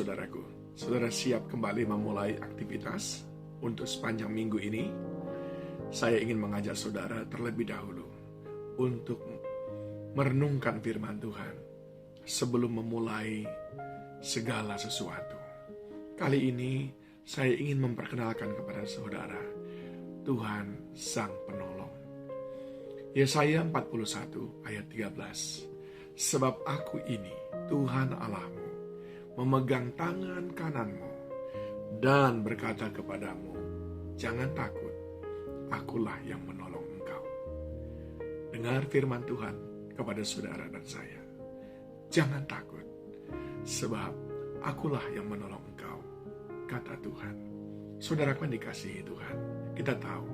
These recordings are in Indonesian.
saudaraku? Saudara siap kembali memulai aktivitas untuk sepanjang minggu ini? Saya ingin mengajak saudara terlebih dahulu untuk merenungkan firman Tuhan sebelum memulai segala sesuatu. Kali ini saya ingin memperkenalkan kepada saudara Tuhan Sang Penolong. Yesaya 41 ayat 13. Sebab aku ini Tuhan Allahmu, memegang tangan kananmu dan berkata kepadamu, jangan takut, akulah yang menolong engkau. Dengar firman Tuhan kepada saudara dan saya. Jangan takut, sebab akulah yang menolong engkau, kata Tuhan. Saudaraku yang dikasihi Tuhan, kita tahu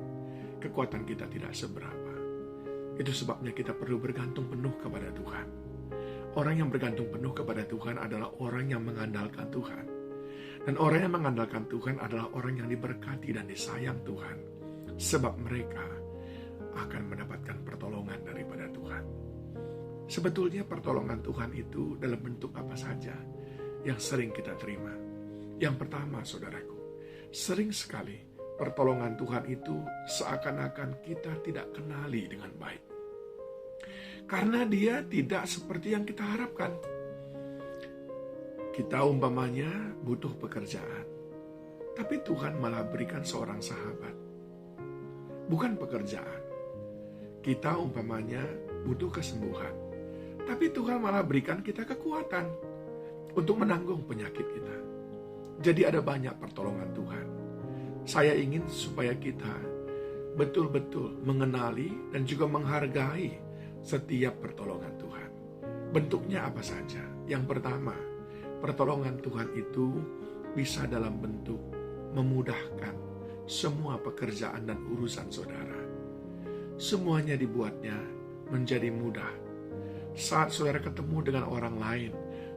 kekuatan kita tidak seberapa. Itu sebabnya kita perlu bergantung penuh kepada Tuhan. Orang yang bergantung penuh kepada Tuhan adalah orang yang mengandalkan Tuhan. Dan orang yang mengandalkan Tuhan adalah orang yang diberkati dan disayang Tuhan. Sebab mereka akan mendapatkan pertolongan daripada Tuhan. Sebetulnya pertolongan Tuhan itu dalam bentuk apa saja yang sering kita terima. Yang pertama, saudaraku, sering sekali pertolongan Tuhan itu seakan-akan kita tidak kenali dengan baik. Karena dia tidak seperti yang kita harapkan. Kita umpamanya butuh pekerjaan, tapi Tuhan malah berikan seorang sahabat. Bukan pekerjaan. Kita umpamanya butuh kesembuhan, tapi Tuhan malah berikan kita kekuatan untuk menanggung penyakit kita. Jadi ada banyak pertolongan Tuhan. Saya ingin supaya kita betul-betul mengenali dan juga menghargai setiap pertolongan Tuhan. Bentuknya apa saja? Yang pertama, pertolongan Tuhan itu bisa dalam bentuk memudahkan semua pekerjaan dan urusan saudara. Semuanya dibuatnya menjadi mudah. Saat saudara ketemu dengan orang lain,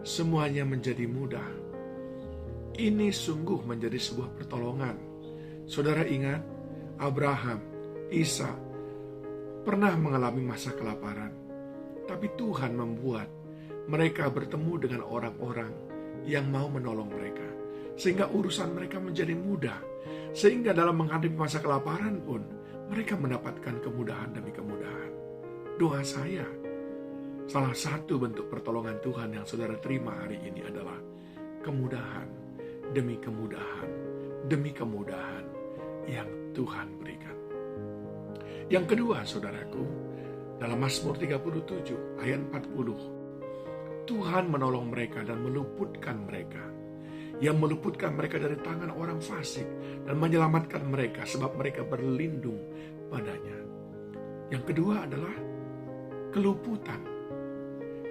semuanya menjadi mudah. Ini sungguh menjadi sebuah pertolongan. Saudara ingat, Abraham, Ishak, pernah mengalami masa kelaparan, tapi Tuhan membuat mereka bertemu dengan orang-orang yang mau menolong mereka, sehingga urusan mereka menjadi mudah, sehingga dalam menghadapi masa kelaparan pun mereka mendapatkan kemudahan demi kemudahan. Doa saya, salah satu bentuk pertolongan Tuhan yang saudara terima hari ini adalah kemudahan demi kemudahan demi kemudahan yang Tuhan berikan. Yang kedua, saudaraku, dalam Mazmur 37 ayat 40, Tuhan menolong mereka dan meluputkan mereka. Yang meluputkan mereka dari tangan orang fasik dan menyelamatkan mereka sebab mereka berlindung padanya. Yang kedua adalah keluputan.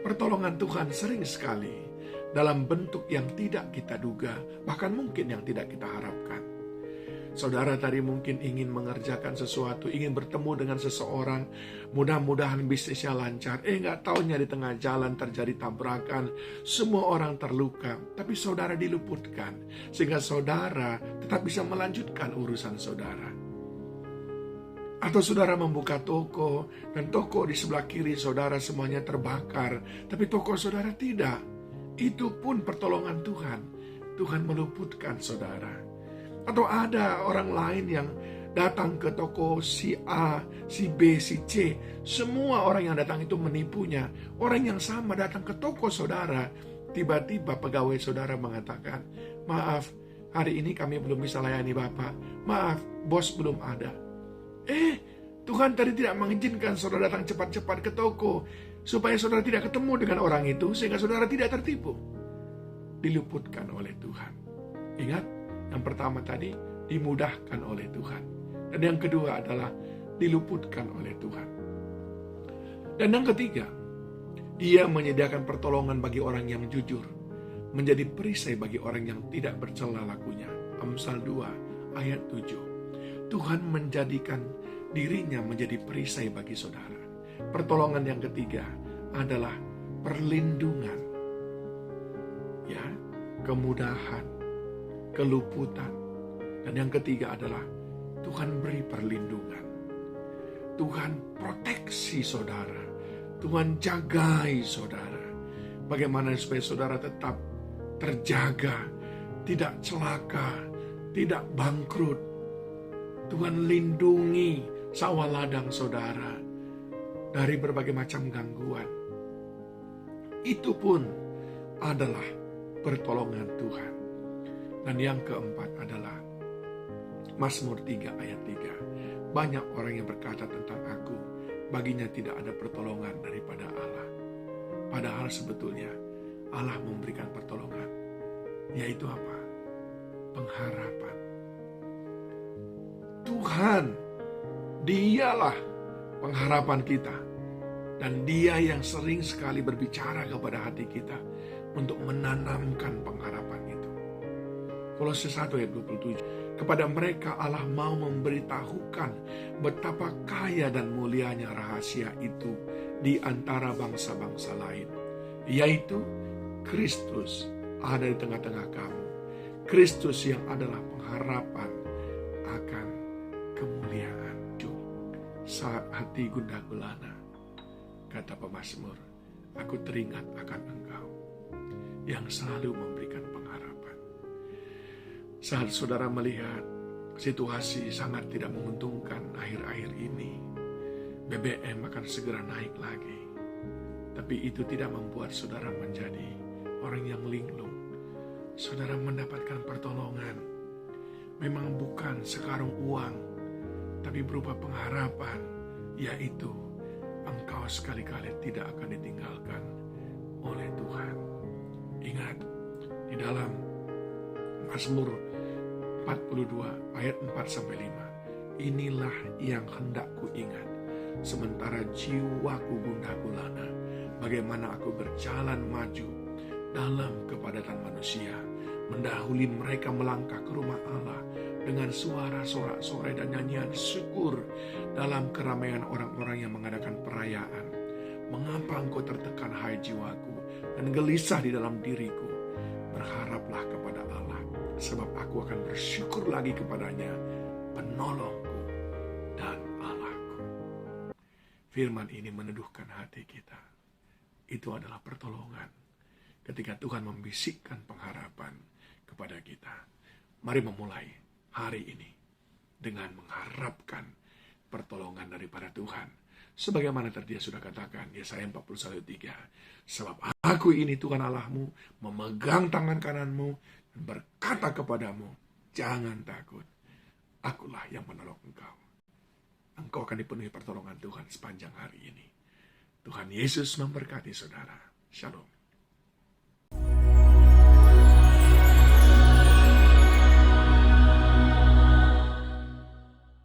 Pertolongan Tuhan sering sekali dalam bentuk yang tidak kita duga, bahkan mungkin yang tidak kita harapkan. Saudara tadi mungkin ingin mengerjakan sesuatu, ingin bertemu dengan seseorang, mudah-mudahan bisnisnya lancar. Nggak taunya di tengah jalan terjadi tabrakan, semua orang terluka, tapi saudara diluputkan, sehingga saudara tetap bisa melanjutkan urusan saudara. Atau saudara membuka toko, dan toko di sebelah kiri saudara semuanya terbakar, tapi toko saudara tidak. Itu pun pertolongan Tuhan. Tuhan meluputkan saudara. Atau ada orang lain yang datang ke toko si A, si B, si C. Semua orang yang datang itu menipunya. Orang yang sama datang ke toko saudara. Tiba-tiba pegawai saudara mengatakan, maaf, hari ini kami belum bisa layani Bapak. Maaf, bos belum ada. Tuhan tadi tidak mengizinkan saudara datang cepat-cepat ke toko, supaya saudara tidak ketemu dengan orang itu, sehingga saudara tidak tertipu. Diluputkan oleh Tuhan. Ingat, yang pertama tadi dimudahkan oleh Tuhan. Dan yang kedua adalah diluputkan oleh Tuhan. Dan yang ketiga, Dia menyediakan pertolongan bagi orang yang jujur, menjadi perisai bagi orang yang tidak bercela lakunya. Amsal 2 ayat 7. Tuhan menjadikan dirinya menjadi perisai bagi saudara. Pertolongan yang ketiga adalah perlindungan. Ya, kemudahan, keluputan. Dan yang ketiga adalah Tuhan beri perlindungan. Tuhan proteksi saudara. Tuhan jagai saudara. Bagaimana supaya saudara tetap terjaga tidak celaka, tidak bangkrut. Tuhan lindungi sawah ladang saudara dari berbagai macam gangguan. Itu pun adalah pertolongan Tuhan. Dan yang keempat adalah Mazmur 3 ayat 3. Banyak orang yang berkata tentang aku, baginya tidak ada pertolongan daripada Allah. Padahal sebetulnya Allah memberikan pertolongan. Yaitu apa? Pengharapan. Tuhan, dialah pengharapan kita. Dan dia yang sering sekali berbicara kepada hati kita untuk menanamkan pengharapan itu. Kolose 1 ayat 27. Kepada mereka Allah mau memberitahukan betapa kaya dan mulianya rahasia itu di antara bangsa-bangsa lain. Yaitu Kristus ada di tengah-tengah kamu. Kristus yang adalah pengharapan akan kemuliaan. Saat hati gundah gulana, kata pemazmur, aku teringat akan Engkau yang selalu memberikan pengharapan. Saat saudara melihat situasi sangat tidak menguntungkan akhir-akhir ini, BBM akan segera naik lagi. Tapi itu tidak membuat saudara menjadi orang yang linglung. Saudara mendapatkan pertolongan. Memang bukan sekarung uang, tapi berupa pengharapan, yaitu engkau sekali-kali tidak akan ditinggalkan oleh Tuhan. Ingat, di dalam Mazmur 42 ayat 4-5, inilah yang hendak ku ingat, sementara jiwaku gundah gulana, bagaimana aku berjalan maju dalam kepadatan manusia, mendahului mereka melangkah ke rumah Allah dengan suara sorak-sorai dan nyanyian syukur dalam keramaian orang-orang yang mengadakan perayaan. Mengapa engkau tertekan, hai jiwaku, dan gelisah di dalam diriku? Berharaplah kepada Allah, sebab aku akan bersyukur lagi kepadanya, penolongku dan Allahku. Firman ini meneduhkan hati kita. Itu adalah pertolongan ketika Tuhan membisikkan pengharapan kepada kita. Mari memulai hari ini dengan mengharapkan pertolongan daripada Tuhan. Sebagaimana tadi dia sudah katakan, Yesaya 41:3. Sebab aku ini Tuhan Allahmu, memegang tangan kananmu, dan berkata kepadamu, jangan takut, akulah yang menolong engkau. Engkau akan dipenuhi pertolongan Tuhan sepanjang hari ini. Tuhan Yesus memberkati saudara. Shalom.